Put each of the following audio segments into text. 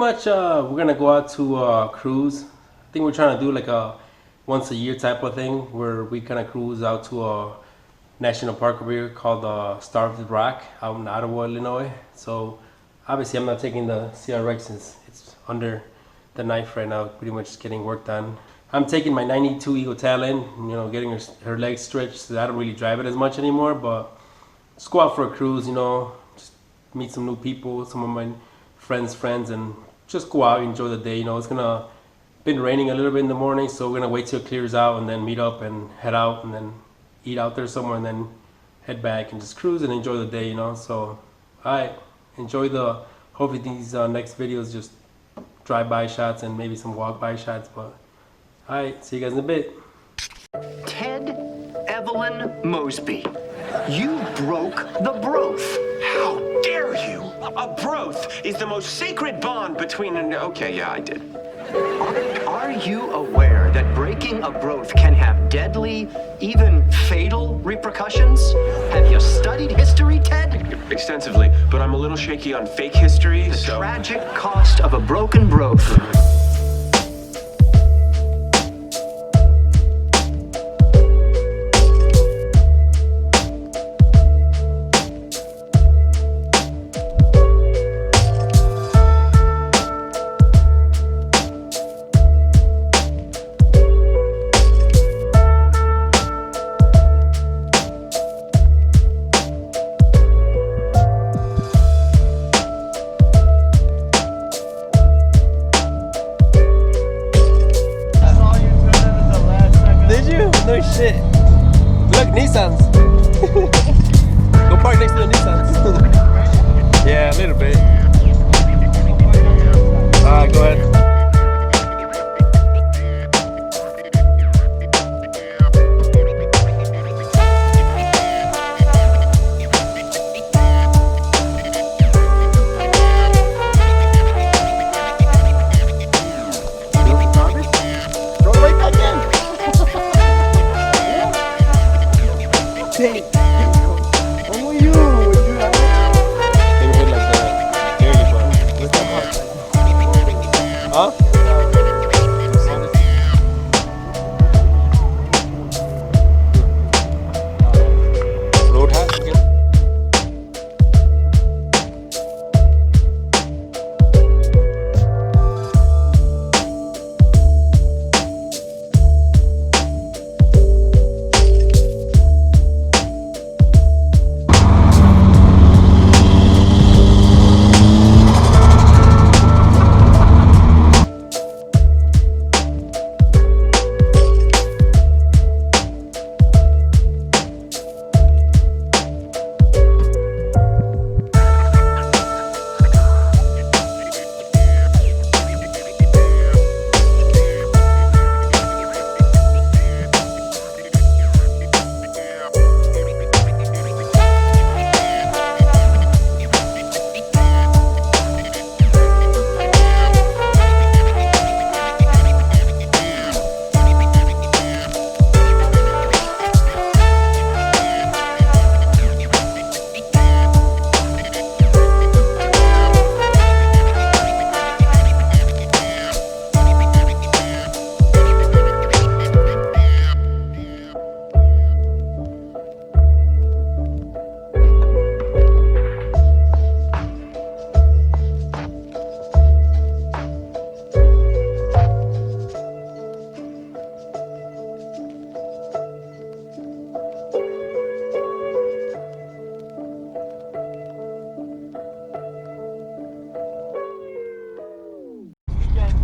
much we're gonna go out to cruise. I think we're trying to do like a once a year type of thing where we kind of cruise out to a national park over here called Starved Rock out in Ottawa, Illinois. So obviously I'm not taking the CRX since it's under the knife right now, pretty much just getting work done. I'm taking my 92 Eagle Talon, getting her legs stretched so that I don't really drive it as much anymore, but just go out for a cruise, just meet some new people, some of my friends, and just go out, enjoy the day. It's gonna been raining a little bit in the morning, so we're gonna wait till it clears out and then meet up and head out and then eat out there somewhere and then head back and just cruise and enjoy the day. So alright, enjoy hopefully these next videos just drive-by shots and maybe some walk-by shots, but alright, see you guys in a bit. Ted Evelyn Mosby, you broke the broth. How dare you? A broth is the most sacred bond between an... Okay, yeah, I did. Are you aware that breaking a broth can have deadly, even fatal repercussions? Have you studied history, Ted? Extensively, but I'm a little shaky on fake history, The so... tragic cost of a broken broth. No shit. Look, Nissans. Go park next to the Nissans. Yeah, a little bit. Alright, go ahead.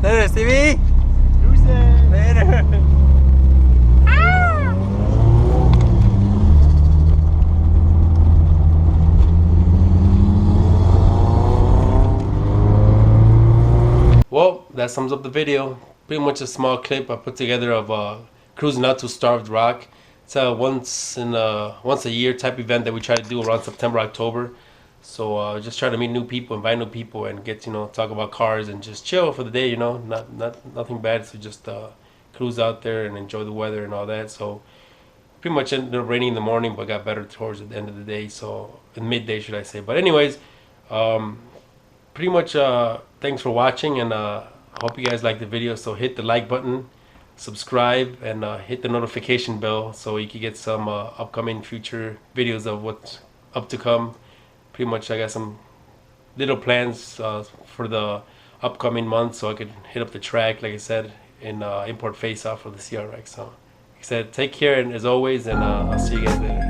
Later, Stevie. Later. Well, that sums up the video. Pretty much a small clip I put together of cruising out to Starved Rock. It's a once a year type event that we try to do around September, October. So just try to meet new people, invite new people, and get talk about cars and just chill for the day. Nothing bad. So just cruise out there and enjoy the weather and all that. So pretty much ended up raining in the morning, but got better towards the end of the day. So in midday, should I say? But anyways, pretty much thanks for watching, and I hope you guys like the video. So hit the like button, subscribe, and hit the notification bell so you can get some upcoming future videos of what's up to come. Pretty much I got some little plans for the upcoming months, so I could hit up the track, like I said, and import face off for the CRX. So like I said, take care, and as always, and I'll see you guys later.